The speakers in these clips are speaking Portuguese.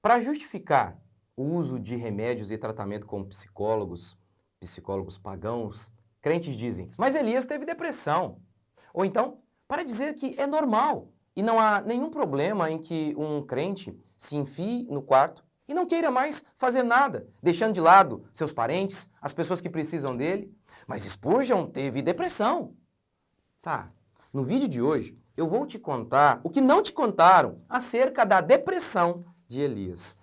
Para justificar o uso de remédios e tratamento com psicólogos pagãos, crentes dizem, mas Elias teve depressão. Ou então, para dizer que é normal e não há nenhum problema em que um crente se enfie no quarto e não queira mais fazer nada, deixando de lado seus parentes, as pessoas que precisam dele. Mas Spurgeon teve depressão. Tá, no vídeo de hoje eu vou te contar o que não te contaram acerca da depressão de Elias.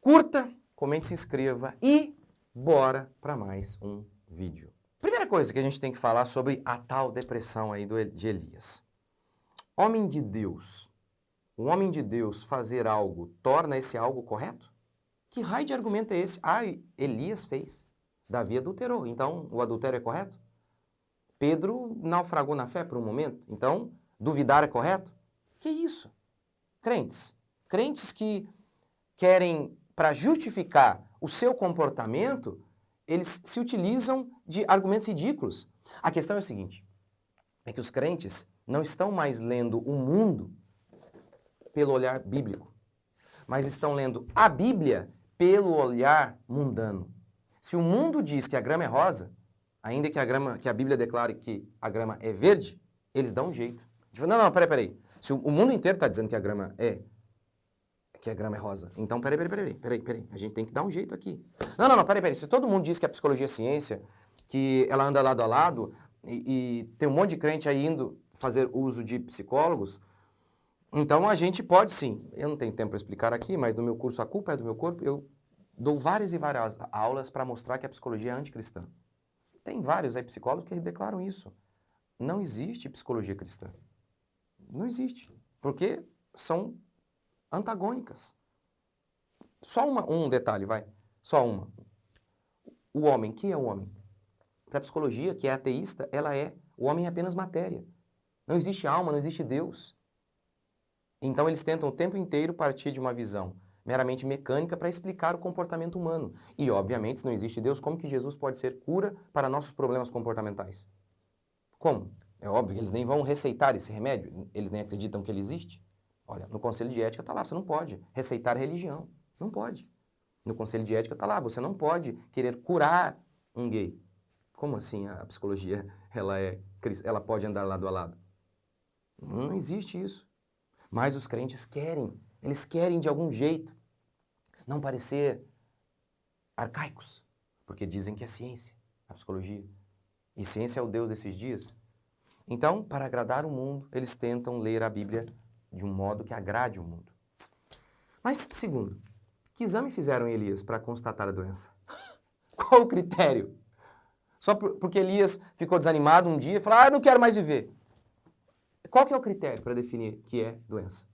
Curta, comente, se inscreva e bora para mais um vídeo. Primeira coisa que a gente tem que falar sobre a tal depressão aí de Elias. Homem de Deus, o homem de Deus fazer algo torna esse algo correto? Que raio de argumento é esse? Ah, Elias fez, Davi adulterou, então o adultério é correto? Pedro naufragou na fé por um momento, então duvidar é correto? Que isso? Crentes que querem, para justificar o seu comportamento, eles se utilizam de argumentos ridículos. A questão é a seguinte, é que os crentes não estão mais lendo o mundo pelo olhar bíblico, mas estão lendo a Bíblia pelo olhar mundano. Se o mundo diz que a grama é rosa, ainda que a Bíblia declare que a grama é verde, eles dão um jeito. Não, peraí. Se o mundo inteiro está dizendo que a grama é rosa, então peraí. A gente tem que dar um jeito aqui. Não, peraí. Se todo mundo diz que a psicologia é ciência, que ela anda lado a lado, e tem um monte de crente aí indo fazer uso de psicólogos, então a gente pode sim. Eu não tenho tempo para explicar aqui, mas no meu curso A Culpa é do Meu Corpo, eu dou várias e várias aulas para mostrar que a psicologia é anticristã. Tem vários aí psicólogos que declaram isso. Não existe psicologia cristã. Não existe. Porque são antagônicas. Só um detalhe, vai. Só uma. O homem, que é o homem? Para a psicologia, que é ateísta, o homem é apenas matéria. Não existe alma, não existe Deus. Então eles tentam o tempo inteiro partir de uma visão meramente mecânica para explicar o comportamento humano. E, obviamente, se não existe Deus, como que Jesus pode ser cura para nossos problemas comportamentais? Como? É óbvio que eles nem vão receitar esse remédio, eles nem acreditam que ele existe. Olha, no Conselho de Ética está lá, você não pode receitar religião, não pode. No Conselho de Ética está lá, você não pode querer curar um gay. Como assim a psicologia, ela pode andar lado a lado? Não existe isso. Mas os crentes querem, eles querem de algum jeito não parecer arcaicos, porque dizem que é ciência, a psicologia. E ciência é o Deus desses dias. Então, para agradar o mundo, eles tentam ler a Bíblia de um modo que agrade o mundo. Mas, segundo, que exame fizeram em Elias para constatar a doença? Qual o critério? Só porque Elias ficou desanimado um dia e falou, não quero mais viver. Qual que é o critério para definir que é doença?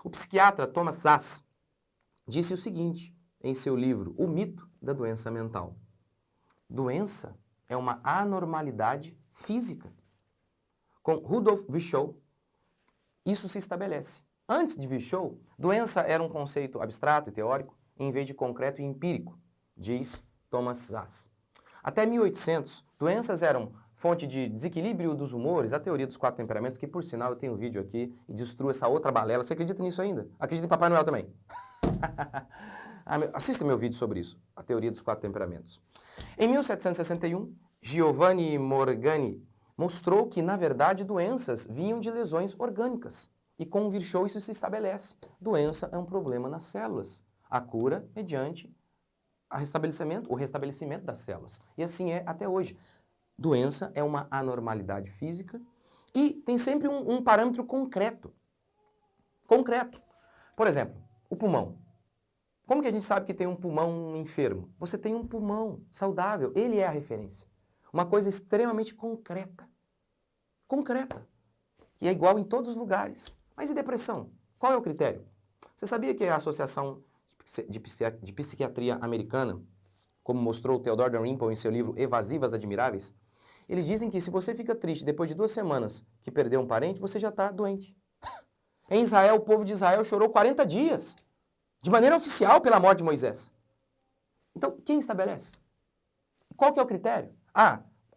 O psiquiatra Thomas Szasz disse o seguinte em seu livro O Mito da Doença Mental. Doença é uma anormalidade física. Com Rudolf Virchow, isso se estabelece. Antes de Virchow, doença era um conceito abstrato e teórico, em vez de concreto e empírico, diz Thomas Szasz. Até 1800, doenças eram fonte de desequilíbrio dos humores, a teoria dos 4 temperamentos, que por sinal eu tenho um vídeo aqui e destruo essa outra balela. Você acredita nisso ainda? Acredita em Papai Noel também? Assista meu vídeo sobre isso, a teoria dos 4 temperamentos. Em 1761, Giovanni Morgani mostrou que, na verdade, doenças vinham de lesões orgânicas. E com Virchow isso se estabelece. Doença é um problema nas células. A cura mediante o restabelecimento das células. E assim é até hoje. Doença é uma anormalidade física e tem sempre um parâmetro concreto. Concreto. Por exemplo, o pulmão. Como que a gente sabe que tem um pulmão enfermo? Você tem um pulmão saudável, ele é a referência. Uma coisa extremamente concreta. Concreta. Que é igual em todos os lugares. Mas e depressão? Qual é o critério? Você sabia que a Associação de Psiquiatria Americana, como mostrou Theodore Dalrymple em seu livro Evasivas Admiráveis, eles dizem que se você fica triste depois de 2 semanas que perdeu um parente, você já está doente. Em Israel, o povo de Israel chorou 40 dias, de maneira oficial, pela morte de Moisés. Então, quem estabelece? Qual que é o critério?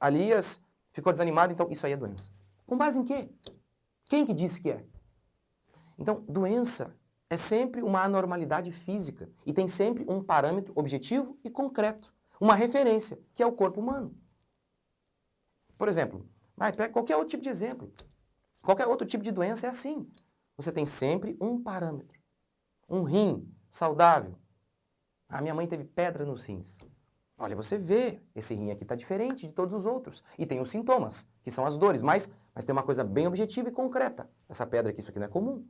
Elias ficou desanimado, então isso aí é doença. Com base em quê? Quem que disse que é? Então, doença é sempre uma anormalidade física e tem sempre um parâmetro objetivo e concreto, uma referência, que é o corpo humano. Por exemplo, pega qualquer outro tipo de exemplo. Qualquer outro tipo de doença é assim. Você tem sempre um parâmetro. Um rim saudável. A minha mãe teve pedra nos rins. Olha, você vê, esse rim aqui está diferente de todos os outros. E tem os sintomas, que são as dores, mas tem uma coisa bem objetiva e concreta. Essa pedra aqui, isso aqui não é comum.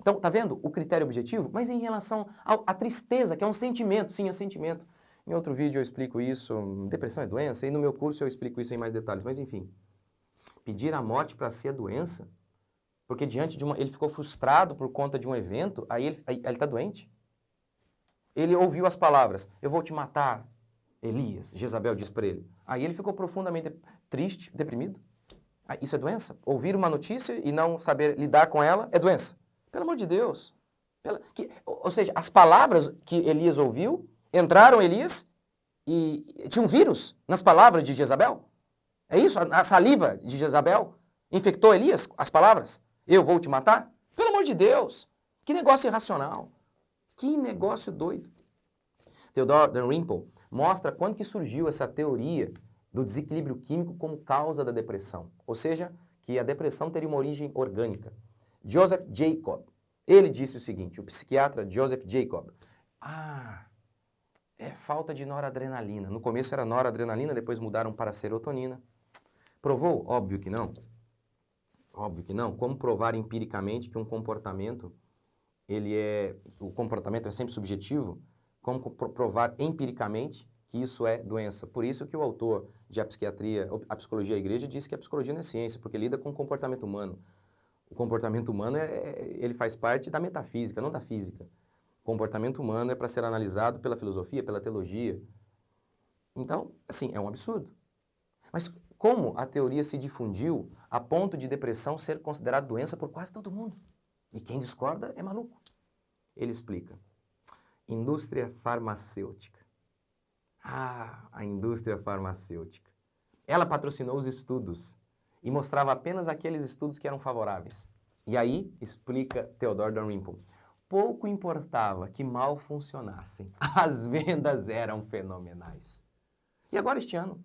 Então, tá vendo o critério objetivo? Mas em relação à tristeza, que é um sentimento, sim, é sentimento. Em outro vídeo eu explico isso, depressão é doença, e no meu curso eu explico isso em mais detalhes. Mas enfim, pedir a morte para ser a doença, porque diante de ele ficou frustrado por conta de um evento, aí ele está doente. Ele ouviu as palavras, eu vou te matar, Elias, Jezabel diz para ele. Aí ele ficou profundamente triste, deprimido. Isso é doença? Ouvir uma notícia e não saber lidar com ela é doença. Pelo amor de Deus. Ou seja, as palavras que Elias ouviu entraram em Elias e tinha um vírus nas palavras de Jezabel. É isso? A saliva de Jezabel infectou Elias, as palavras? Eu vou te matar? Pelo amor de Deus. Que negócio irracional. Que negócio doido. Theodor Dalrymple mostra quando que surgiu essa teoria do desequilíbrio químico como causa da depressão. Ou seja, que a depressão teria uma origem orgânica. Joseph Jacob, ele disse o seguinte, o psiquiatra Joseph Jacob, é falta de noradrenalina. No começo era noradrenalina, depois mudaram para serotonina. Provou? Óbvio que não. Óbvio que não. Como provar empiricamente que um comportamento, o comportamento é sempre subjetivo? Como provar empiricamente que isso é doença? Por isso que o autor de A Psicologia e a Igreja disse que a psicologia não é ciência, porque lida com o comportamento humano. O comportamento humano, ele faz parte da metafísica, não da física. O comportamento humano é para ser analisado pela filosofia, pela teologia. Então, assim, é um absurdo. Mas como a teoria se difundiu a ponto de depressão ser considerada doença por quase todo mundo? E quem discorda é maluco. Ele explica. Indústria farmacêutica. A indústria farmacêutica. Ela patrocinou os estudos e mostrava apenas aqueles estudos que eram favoráveis. E aí, explica Theodor Dalrymple, pouco importava que mal funcionassem, as vendas eram fenomenais. E agora este ano,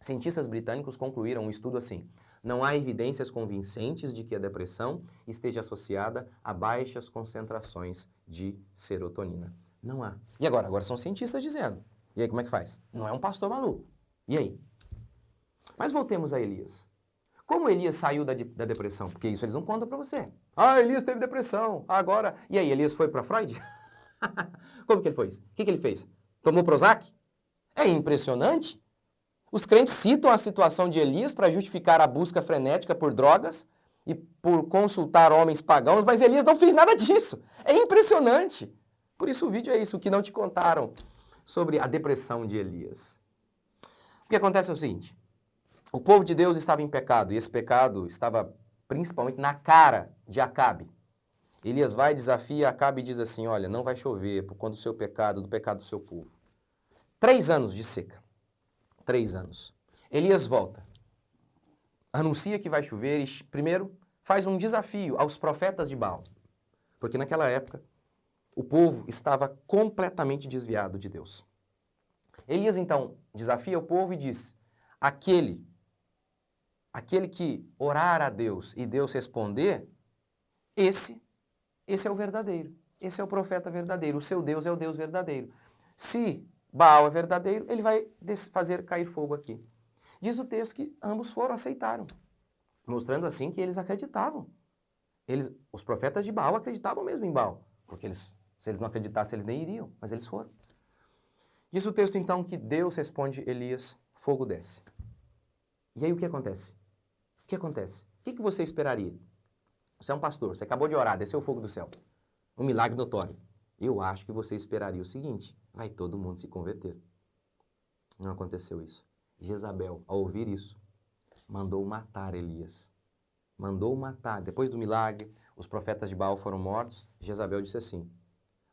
cientistas britânicos concluíram um estudo assim, não há evidências convincentes de que a depressão esteja associada a baixas concentrações de serotonina. Não há. E agora? Agora são cientistas dizendo. E aí como é que faz? Não é um pastor maluco. E aí? Mas voltemos a Elias. Como Elias saiu da depressão? Porque isso eles não contam para você. Elias teve depressão, agora... E aí, Elias foi para Freud? Como que ele foi? O que ele fez? Tomou Prozac? É impressionante. Os crentes citam a situação de Elias para justificar a busca frenética por drogas e por consultar homens pagãos, mas Elias não fez nada disso. É impressionante. Por isso o vídeo é isso, o que não te contaram sobre a depressão de Elias. O que acontece é o seguinte, o povo de Deus estava em pecado, e esse pecado estava principalmente na cara de Acabe. Elias vai, desafia Acabe e diz assim, olha, não vai chover por conta do seu pecado, do pecado do seu povo. 3 anos de seca. 3 anos. Elias volta, anuncia que vai chover e primeiro faz um desafio aos profetas de Baal, porque naquela época o povo estava completamente desviado de Deus. Elias então desafia o povo e diz, aquele que orar a Deus e Deus responder, esse é o verdadeiro, esse é o profeta verdadeiro, o seu Deus é o Deus verdadeiro. Se Baal é verdadeiro, ele vai fazer cair fogo aqui. Diz o texto que ambos aceitaram, mostrando assim que eles acreditavam. Os profetas de Baal acreditavam mesmo em Baal, porque se eles não acreditassem, eles nem iriam, mas eles foram. Diz o texto então que Deus responde Elias, fogo desce. E aí o que acontece? O que acontece? O que você esperaria? Você é um pastor, você acabou de orar, desceu o fogo do céu. Um milagre notório. Eu acho que você esperaria o seguinte, vai todo mundo se converter. Não aconteceu isso. Jezabel, ao ouvir isso, mandou matar Elias. Mandou matar. Depois do milagre, os profetas de Baal foram mortos. Jezabel disse assim,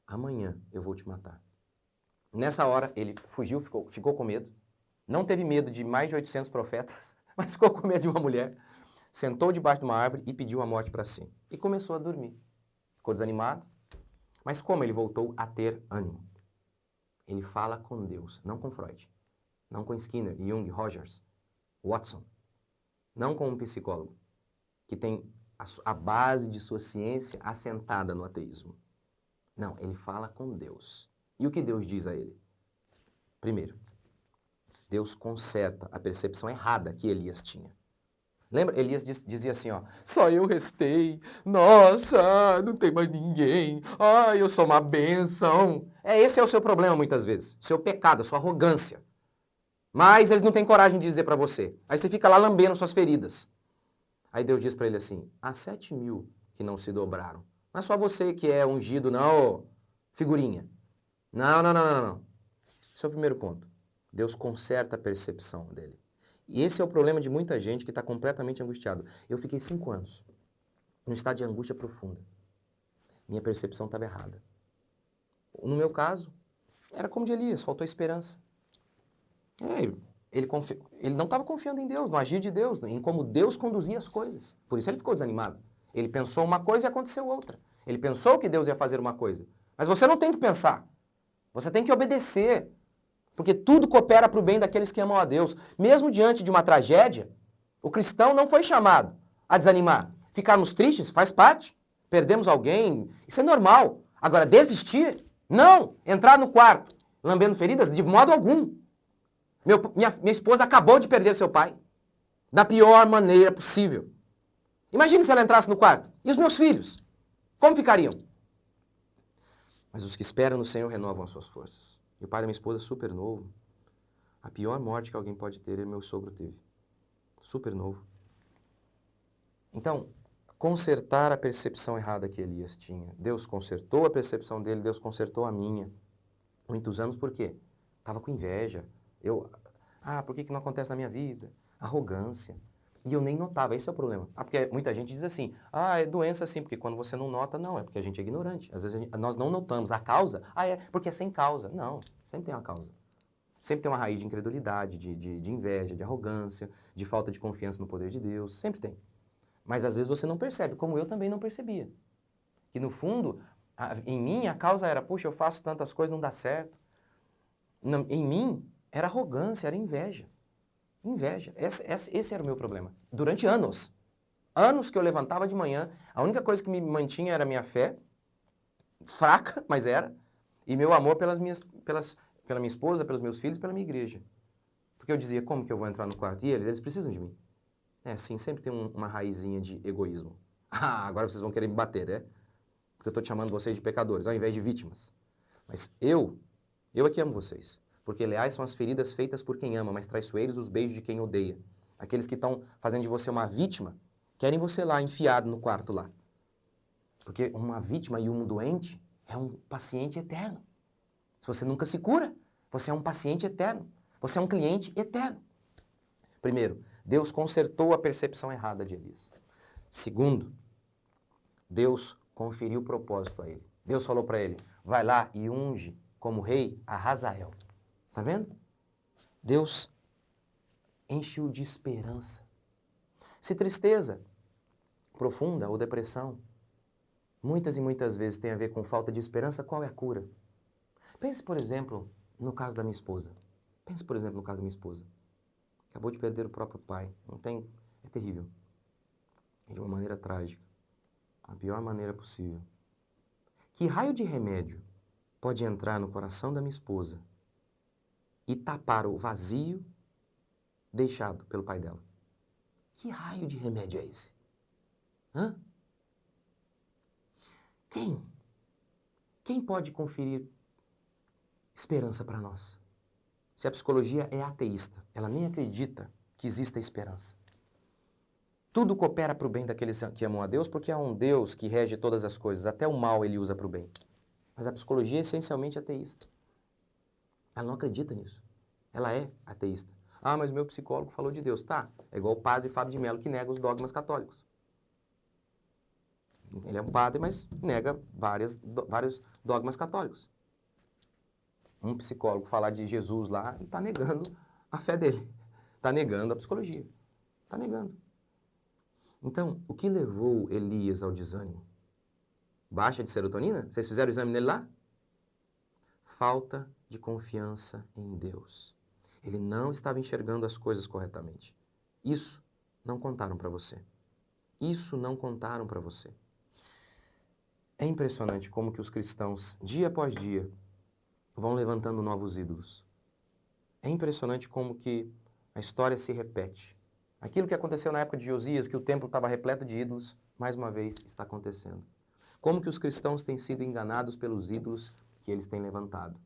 amanhã eu vou te matar. Nessa hora, ele fugiu, ficou com medo. Não teve medo de mais de 800 profetas, mas ficou com medo de uma mulher. Sentou debaixo de uma árvore e pediu a morte para si. E começou a dormir. ficou desanimado. Mas como ele voltou a ter ânimo? Ele fala com Deus, não com Freud, não com Skinner, Jung, Rogers, Watson, não com um psicólogo que tem a base de sua ciência assentada no ateísmo. Não, ele fala com Deus. E o que Deus diz a ele? Primeiro, Deus conserta a percepção errada que Elias tinha. Lembra? Elias dizia assim, ó, só eu restei, nossa, não tem mais ninguém, ai, eu sou uma bênção. Esse é o seu problema muitas vezes, seu pecado, a sua arrogância. Mas eles não têm coragem de dizer pra você. Aí você fica lá lambendo suas feridas. Aí Deus diz pra ele assim, há 7.000 que não se dobraram. Não é só você que é ungido, não, figurinha. Não, não, não, não, não. Esse é o primeiro ponto. Deus conserta a percepção dele. E esse é o problema de muita gente que está completamente angustiado. Eu fiquei 5 anos num estado de angústia profunda. Minha percepção estava errada. No meu caso, era como de Elias, faltou esperança. Ele não estava confiando em Deus, no agir de Deus, em como Deus conduzia as coisas. Por isso ele ficou desanimado. Ele pensou uma coisa e aconteceu outra. Ele pensou que Deus ia fazer uma coisa. Mas você não tem que pensar. Você tem que obedecer. Porque tudo coopera para o bem daqueles que amam a Deus. Mesmo diante de uma tragédia, o cristão não foi chamado a desanimar. Ficarmos tristes faz parte. Perdemos alguém, isso é normal. Agora, desistir? Não! Entrar no quarto lambendo feridas? De modo algum. Minha esposa acabou de perder seu pai. Da pior maneira possível. Imagine se ela entrasse no quarto. E os meus filhos? Como ficariam? Mas os que esperam no Senhor renovam as suas forças. E o pai da minha esposa, super novo. A pior morte que alguém pode ter, meu sogro teve. Super novo. Então, consertar a percepção errada que Elias tinha. Deus consertou a percepção dele, Deus consertou a minha. Muitos anos, por quê? Estava com inveja. Por que não acontece na minha vida? Arrogância. E eu nem notava, esse é o problema. Porque muita gente diz assim, é doença sim, porque quando você não nota, não, é porque a gente é ignorante. Às vezes nós não notamos a causa, é porque é sem causa. Não, sempre tem uma causa. Sempre tem uma raiz de incredulidade, de inveja, de arrogância, de falta de confiança no poder de Deus, sempre tem. Mas às vezes você não percebe, como eu também não percebia. Que no fundo, em mim a causa era, puxa, eu faço tantas coisas, não dá certo. Em mim era arrogância, era inveja. Inveja. Esse era o meu problema. Durante anos. Anos que eu levantava de manhã, a única coisa que me mantinha era a minha fé, fraca, mas era, e meu amor pela minha esposa, pelos meus filhos, pela minha igreja. Porque eu dizia, como que eu vou entrar no quarto? E eles precisam de mim. Sim, sempre tem uma raizinha de egoísmo. Agora vocês vão querer me bater, né? Porque eu estou te chamando vocês de pecadores, ao invés de vítimas. Mas eu é que amo vocês. Porque leais são as feridas feitas por quem ama, mas traiçoeiros os beijos de quem odeia. Aqueles que estão fazendo de você uma vítima, querem você lá, enfiado no quarto lá. Porque uma vítima e um doente é um paciente eterno. Se você nunca se cura, você é um paciente eterno. Você é um cliente eterno. Primeiro, Deus consertou a percepção errada de Elias. Segundo, Deus conferiu propósito a ele. Deus falou para ele, vai lá e unge como rei a Hazael. Tá vendo? Deus enche-o de esperança. Se tristeza profunda ou depressão, muitas e muitas vezes tem a ver com falta de esperança, qual é a cura? Pense, por exemplo, no caso da minha esposa. Acabou de perder o próprio pai. É terrível. De uma maneira trágica. A pior maneira possível. Que raio de remédio pode entrar no coração da minha esposa e tapar o vazio deixado pelo pai dela? Que raio de remédio é esse? Quem pode conferir esperança para nós? Se a psicologia é ateísta, ela nem acredita que exista esperança. Tudo coopera para o bem daqueles que amam a Deus, porque há um Deus que rege todas as coisas, até o mal ele usa para o bem. Mas a psicologia é essencialmente ateísta. Ela não acredita nisso. Ela é ateísta. Mas meu psicólogo falou de Deus. Tá, é igual o padre Fábio de Mello que nega os dogmas católicos. Ele é um padre, mas nega vários dogmas católicos. Um psicólogo falar de Jesus lá, ele está negando a fé dele. Está negando a psicologia. Está negando. Então, o que levou Elias ao desânimo? Baixa de serotonina? Vocês fizeram o exame nele lá? Falta de confiança em Deus. Ele não estava enxergando as coisas corretamente. Isso não contaram para você. Isso não contaram para você. É impressionante como que os cristãos, dia após dia, vão levantando novos ídolos. É impressionante como que a história se repete. Aquilo que aconteceu na época de Josias, que o templo estava repleto de ídolos, mais uma vez está acontecendo. Como que os cristãos têm sido enganados pelos ídolos que eles têm levantado.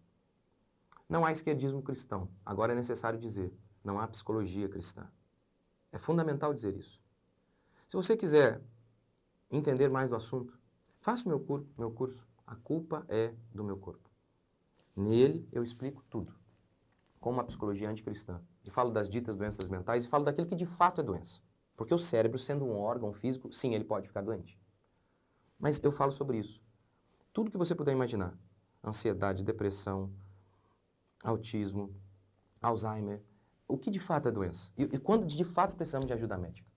Não há esquerdismo cristão. Agora é necessário dizer, não há psicologia cristã. É fundamental dizer isso. Se você quiser entender mais do assunto, faça o meu curso. A culpa é do meu corpo. Nele eu explico tudo, com uma psicologia anticristã. E falo das ditas doenças mentais e falo daquilo que de fato é doença. Porque o cérebro, sendo um órgão físico, sim, ele pode ficar doente. Mas eu falo sobre isso. Tudo que você puder imaginar. Ansiedade, depressão, autismo, Alzheimer. O que de fato é doença? E quando de fato precisamos de ajuda médica?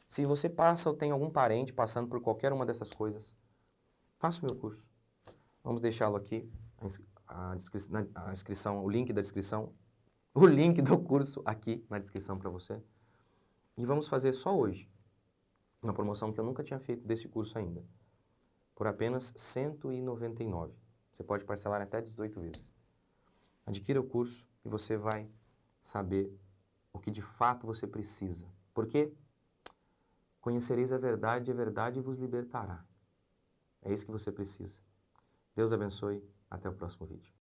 Se você passa ou tem algum parente passando por qualquer uma dessas coisas, faça o meu curso. Vamos deixá-lo aqui, a inscrição, o link da descrição, o link do curso aqui na descrição para você. E vamos fazer só hoje uma promoção que eu nunca tinha feito desse curso ainda, por apenas R$ 199. Você pode parcelar até 18 vezes. Adquira o curso e você vai saber o que de fato você precisa. Porque conhecereis a verdade vos libertará. É isso que você precisa. Deus abençoe. Até o próximo vídeo.